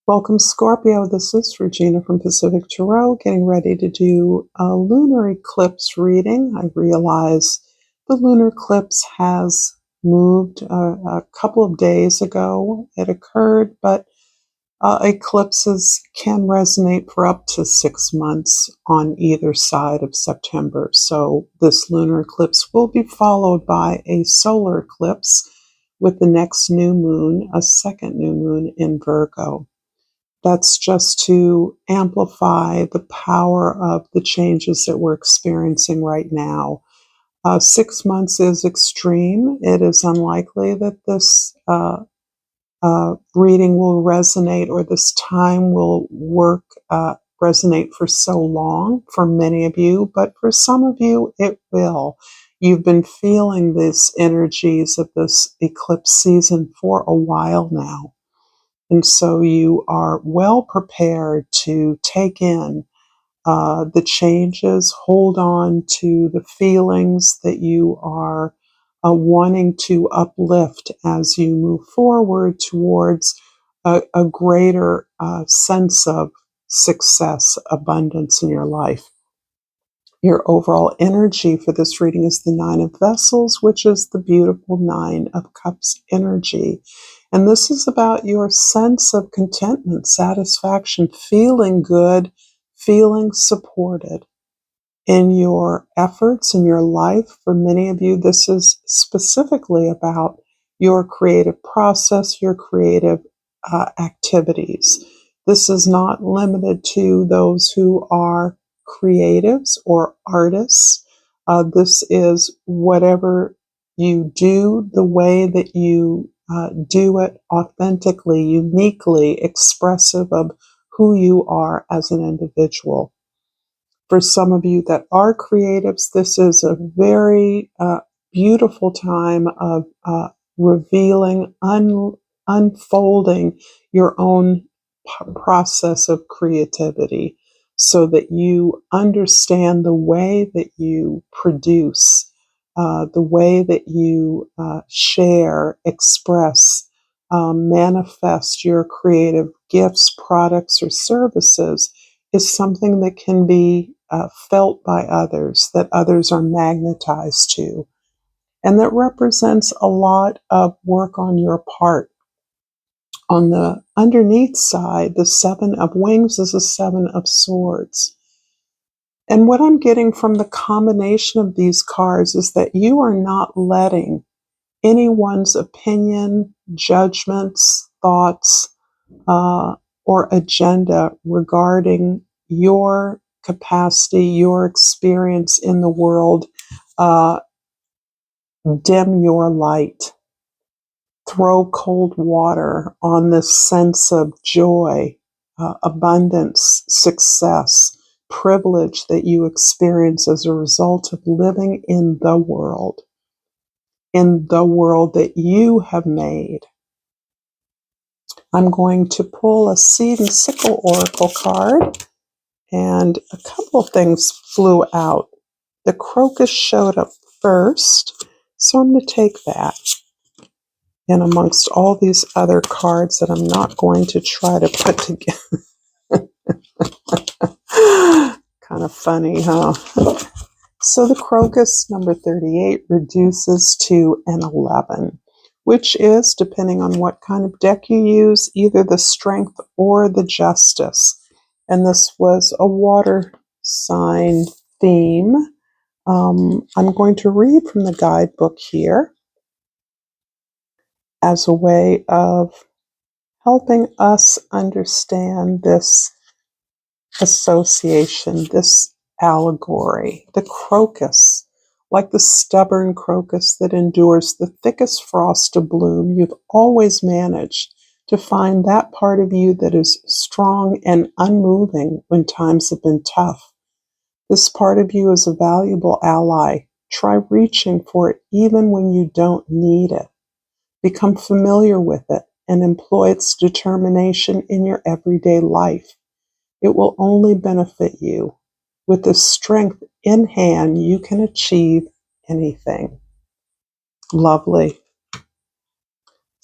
Welcome, Scorpio. This is Regina from Pacific Tarot, getting ready to do a lunar eclipse reading. I realize the lunar eclipse has moved a couple of days ago. It occurred, but eclipses can resonate for up to 6 months on either side of September. So this lunar eclipse will be followed by a solar eclipse with the next new moon, a second new moon in Virgo. That's just to amplify the power of the changes that we're experiencing right now. 6 months is extreme. It is unlikely that this reading will resonate, or this time will resonate for so long for many of you, but for some of you it will. You've been feeling these energies of this eclipse season for a while now. And so you are well prepared to take in the changes, hold on to the feelings that you are wanting to uplift as you move forward towards a greater sense of success, abundance in your life. Your overall energy for this reading is the Nine of Vessels, which is the beautiful Nine of Cups energy. And this is about your sense of contentment, satisfaction, feeling good, feeling supported in your efforts in your life. For many of you, this is specifically about your creative process, your creative activities. This is not limited to those who are creatives or artists. This is whatever you do, the way that you do it authentically, uniquely expressive of who you are as an individual. For some of you that are creatives, this is a very beautiful time of revealing, unfolding your own process of creativity so that you understand the way that you produce, the way that you share, express, manifest your creative gifts, products, or services is something that can be felt by others, that others are magnetized to, and that represents a lot of work on your part. On the underneath side, the Seven of Wings is a Seven of Swords. And what I'm getting from the combination of these cards is that you are not letting anyone's opinion, judgments, thoughts, or agenda regarding your capacity, your experience in the world, dim your light. Throw cold water on this sense of joy, abundance, success, privilege that you experience as a result of living in the world that you have made. I'm going to pull a Seed and Sickle Oracle card, and a couple of things flew out. The crocus showed up first, so I'm going to take that. And amongst all these other cards that I'm not going to try to put together. Kind of funny, huh? So the crocus, number 38, reduces to an 11, which is, depending on what kind of deck you use, either the Strength or the Justice. And this was a water sign theme. I'm going to read from the guidebook here as a way of helping us understand this association, this allegory. The crocus, like the stubborn crocus that endures the thickest frost to bloom, you've always managed to find that part of you that is strong and unmoving when times have been tough. This part of you is a valuable ally. Try reaching for it even when you don't need it. Become familiar with it and employ its determination in your everyday life. It will only benefit you. With this strength in hand, you can achieve anything. Lovely.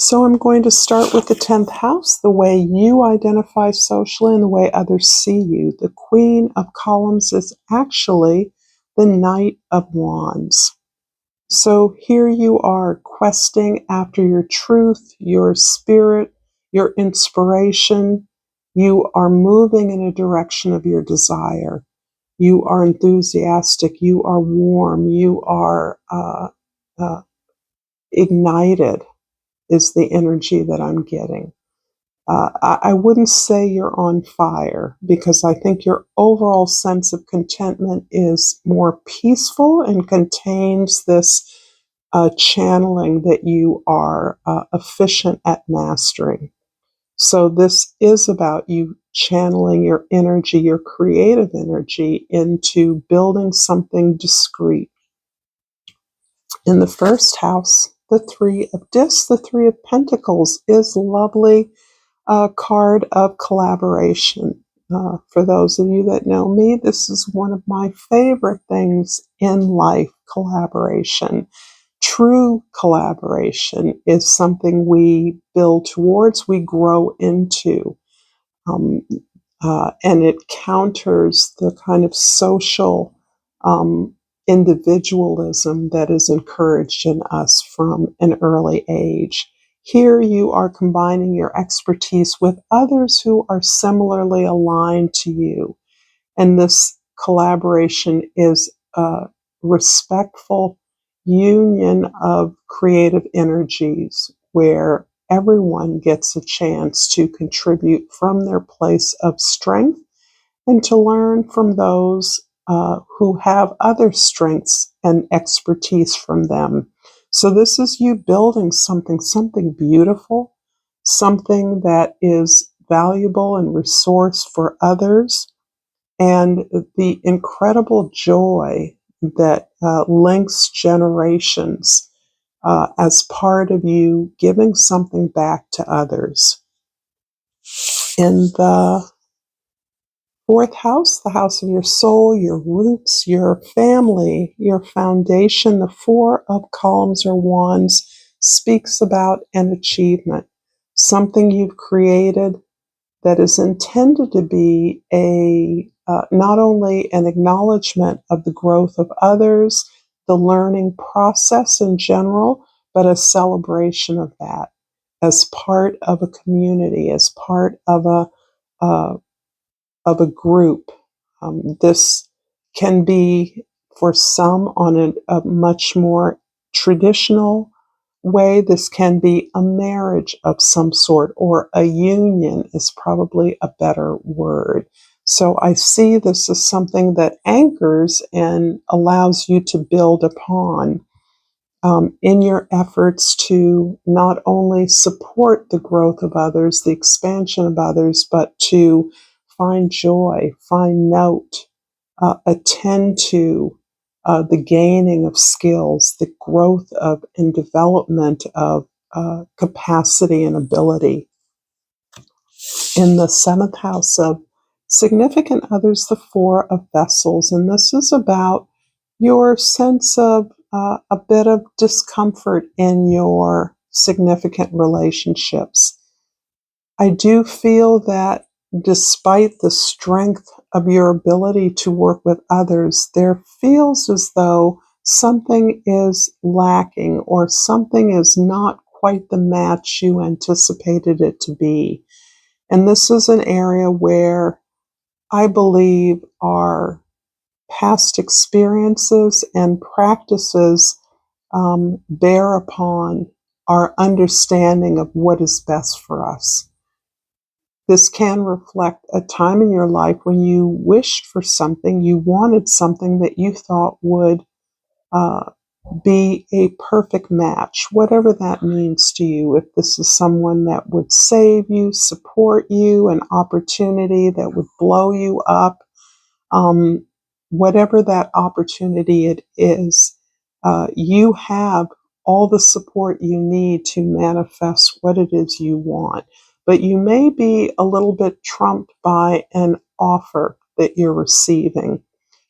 So I'm going to start with the 10th house, the way you identify socially and the way others see you. The Queen of Columns is actually the Knight of Wands. So here you are questing after your truth, your spirit, your inspiration. You are moving in a direction of your desire. You are enthusiastic. You are warm. You are ignited, is the energy that I'm getting. I wouldn't say you're on fire because I think your overall sense of contentment is more peaceful and contains this channeling that you are efficient at mastering. So this is about you channeling your energy, your creative energy, into building something discreet. In the first house, the Three of Discs, the Three of Pentacles is lovely card of collaboration. For those of you that know me, this is one of my favorite things in life, collaboration. True collaboration is something we build towards, we grow into. Um, and it counters the kind of social individualism that is encouraged in us from an early age. Here you are combining your expertise with others who are similarly aligned to you. And this collaboration is a respectful union of creative energies where everyone gets a chance to contribute from their place of strength and to learn from those who have other strengths and expertise from them. So this is you building something beautiful, something that is valuable and resource for others, and the incredible joy that links generations as part of you giving something back to others. In the fourth house, the house of your soul, your roots, your family, your foundation, the Four of Columns or Wands speaks about an achievement, something you've created that is intended to be a not only an acknowledgement of the growth of others, the learning process in general, but a celebration of that as part of a community, as part of uh, a group. This can be for some on a much more traditional way. This can be a marriage of some sort, or a union is probably a better word. So I see this as something that anchors and allows you to build upon in your efforts to not only support the growth of others, the expansion of others, but to find joy, find note, attend to the gaining of skills, the growth of and development of capacity and ability. In the seventh house of significant others, the Four of Vessels, and this is about your sense of a bit of discomfort in your significant relationships. I do feel that despite the strength of your ability to work with others, there feels as though something is lacking or something is not quite the match you anticipated it to be. And this is an area where I believe our past experiences and practices bear upon our understanding of what is best for us. This can reflect a time in your life when you wished for something, you wanted something that you thought would uh, be a perfect match, whatever that means to you. If this is someone that would save you, support you, an opportunity that would blow you up, um, whatever that opportunity it is, you have all the support you need to manifest what it is you want. But you may be a little bit trumped by an offer that you're receiving.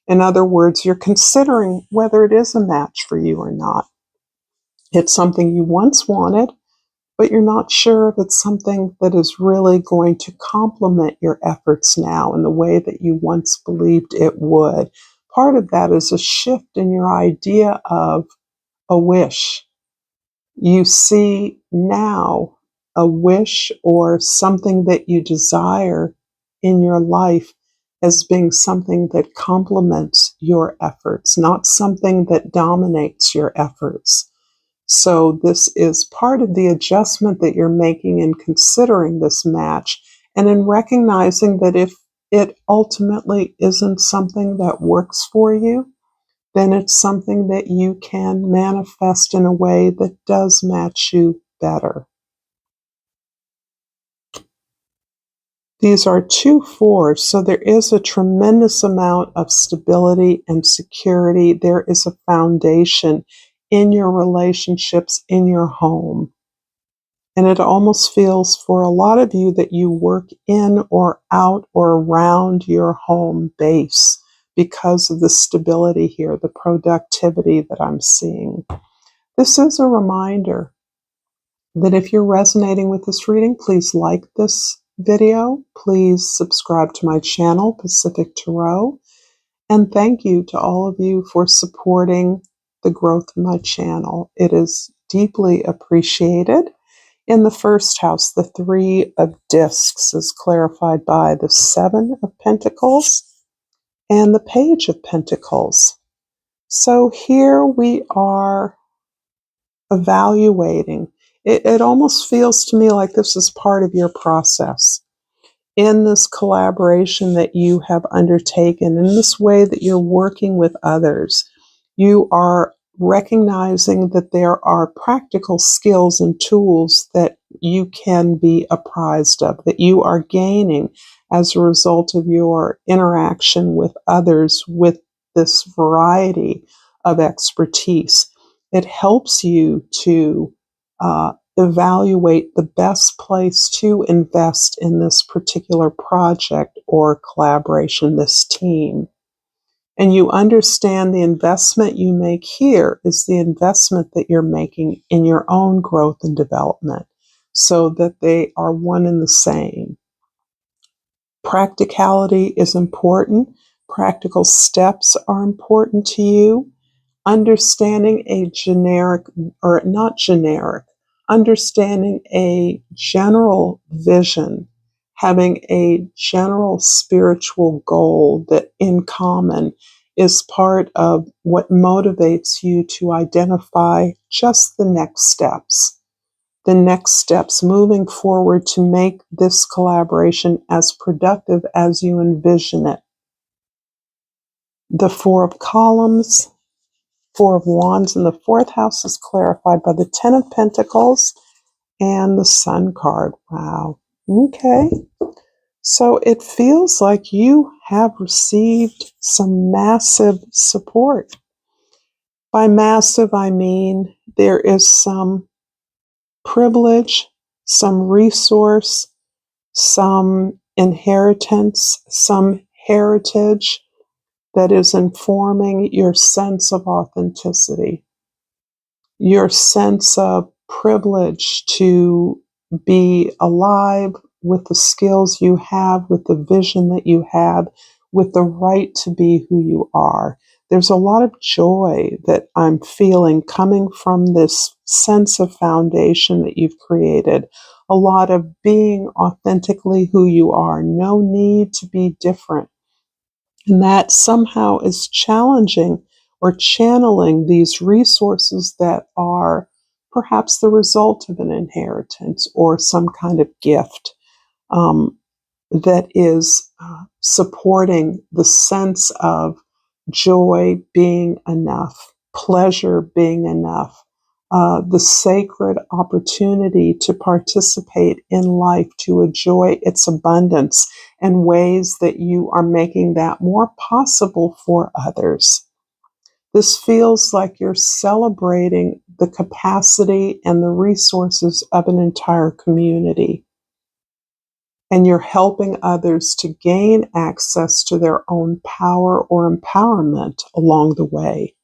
In other words, you're considering whether it is a match for you or not. It's something you once wanted, but you're not sure if it's something that is really going to complement your efforts now in the way that you once believed it would. Part of that is a shift in your idea of a wish. You see now a wish or something that you desire in your life as being something that complements your efforts, not something that dominates your efforts. So this is part of the adjustment that you're making in considering this match, and in recognizing that if it ultimately isn't something that works for you, then it's something that you can manifest in a way that does match you better. These are 2 4s, so there is a tremendous amount of stability and security. There is a foundation in your relationships, in your home. And it almost feels for a lot of you that you work in or out or around your home base because of the stability here, the productivity that I'm seeing. This is a reminder that if you're resonating with this reading, please like this video. Please subscribe to my channel, Pacific Tarot. And thank you to all of you for supporting the growth of my channel. It is deeply appreciated. In the first house, the 3 of discs is clarified by the 7 of Pentacles and the Page of Pentacles. So here we are evaluating. It almost feels to me like this is part of your process. In this collaboration that you have undertaken, in this way that you're working with others, you are recognizing that there are practical skills and tools that you can be apprised of, that you are gaining as a result of your interaction with others with this variety of expertise. It helps you to evaluate the best place to invest in this particular project or collaboration, this team. And you understand the investment you make here is the investment that you're making in your own growth and development, so that they are one and the same. Practicality is important. Practical steps are important to you. Understanding a generic, or not generic, understanding a general vision, having a general spiritual goal that in common is part of what motivates you to identify just the next steps moving forward to make this collaboration as productive as you envision it. The 4 of columns, 4 of Wands in the 4th house is clarified by the 10 of Pentacles and the Sun card. Wow. Okay. So it feels like you have received some massive support. By massive, I mean there is some privilege, some resource, some inheritance, some heritage that is informing your sense of authenticity, your sense of privilege to be alive with the skills you have, with the vision that you have, with the right to be who you are. There's a lot of joy that I'm feeling coming from this sense of foundation that you've created. A lot of being authentically who you are. No need to be different. And that somehow is challenging or channeling these resources that are perhaps the result of an inheritance or some kind of gift that is supporting the sense of joy being enough, pleasure being enough, the sacred opportunity to participate in life, to enjoy its abundance, and ways that you are making that more possible for others. This feels like you're celebrating the capacity and the resources of an entire community. And you're helping others to gain access to their own power or empowerment along the way.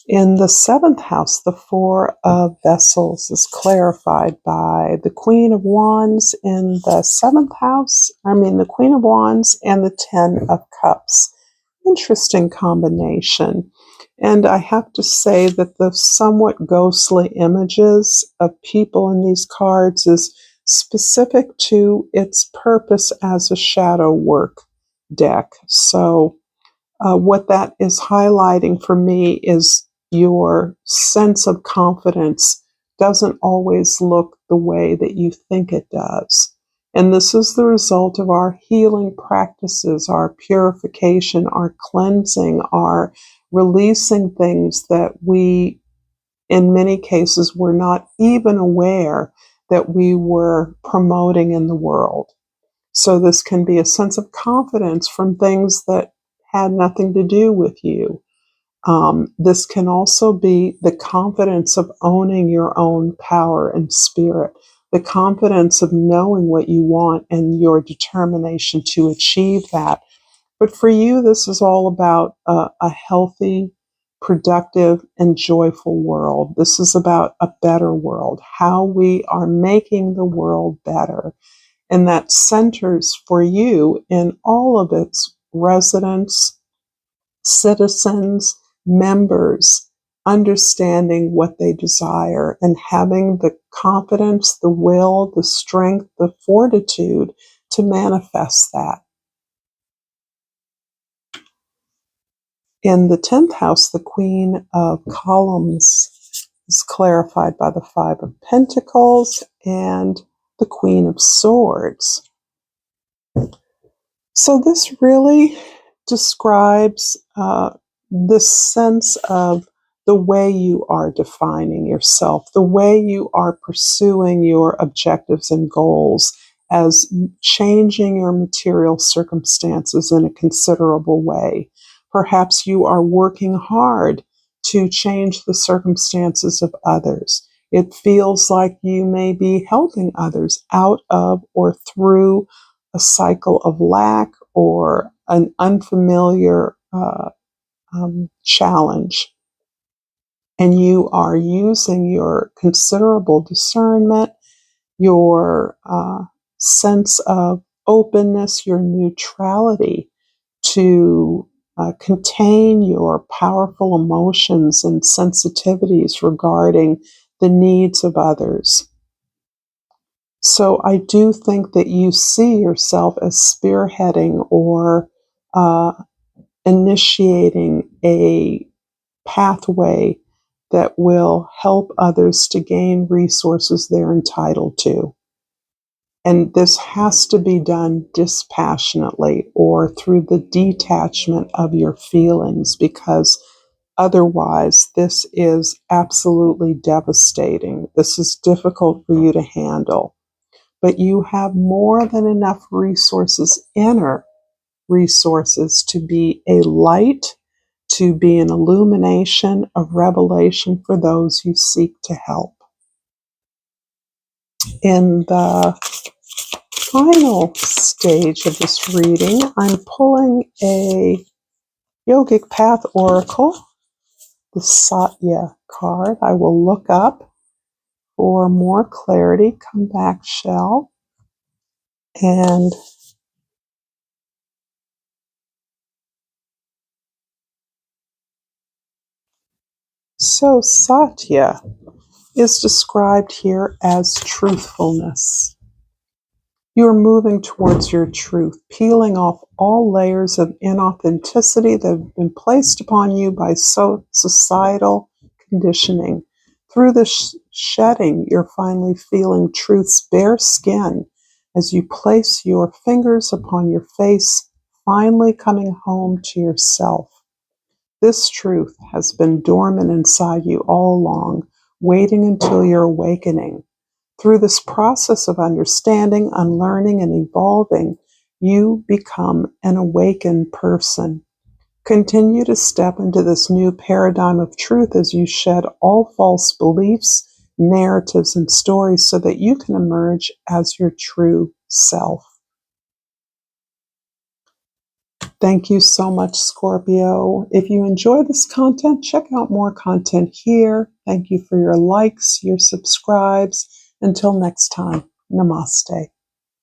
In the seventh house, the Four of Vessels is clarified by the Queen of Wands in the seventh house. The Queen of Wands and the Ten of Cups. Interesting combination. And I have to say that the somewhat ghostly images of people in these cards is specific to its purpose as a shadow work deck. So what that is highlighting for me is your sense of confidence doesn't always look the way that you think it does. And this is the result of our healing practices, our purification, our cleansing, our releasing things that we, in many cases, were not even aware that we were promoting in the world. So this can be a sense of confidence from things that had nothing to do with you. This can also be the confidence of owning your own power and spirit, the confidence of knowing what you want and your determination to achieve that. But for you, this is all about a healthy, productive, and joyful world. This is about a better world, how we are making the world better. And that centers for you in all of its residents, citizens, members, understanding what they desire and having the confidence, the will, the strength, the fortitude to manifest that. In the 10th house, the Queen of Columns is clarified by the Five of Pentacles and the Queen of Swords. So this really describes this sense of the way you are defining yourself, the way you are pursuing your objectives and goals as changing your material circumstances in a considerable way. Perhaps you are working hard to change the circumstances of others. It feels like you may be helping others out of or through a cycle of lack or an unfamiliar challenge. And you are using your considerable discernment, your sense of openness, your neutrality to contain your powerful emotions and sensitivities regarding the needs of others. So I do think that you see yourself as spearheading or initiating a pathway that will help others to gain resources they're entitled to. And this has to be done dispassionately or through the detachment of your feelings, because otherwise this is absolutely devastating. This is difficult for you to handle. But you have more than enough resources, inner resources, to be a light, to be an illumination of revelation for those you seek to help. In the final stage of this reading, I'm pulling a Yogic Path Oracle, the Satya card. I will look up for more clarity, come back shell, and so Satya is described here as truthfulness. You're moving towards your truth, peeling off all layers of inauthenticity that have been placed upon you by societal conditioning. Through this shedding, you're finally feeling truth's bare skin as you place your fingers upon your face, finally coming home to yourself. This truth has been dormant inside you all along, waiting until your awakening. Through this process of understanding, unlearning, and evolving, you become an awakened person. Continue to step into this new paradigm of truth as you shed all false beliefs, narratives, and stories so that you can emerge as your true self. Thank you so much, Scorpio. If you enjoy this content, check out more content here. Thank you for your likes, your subscribes. Until next time, namaste.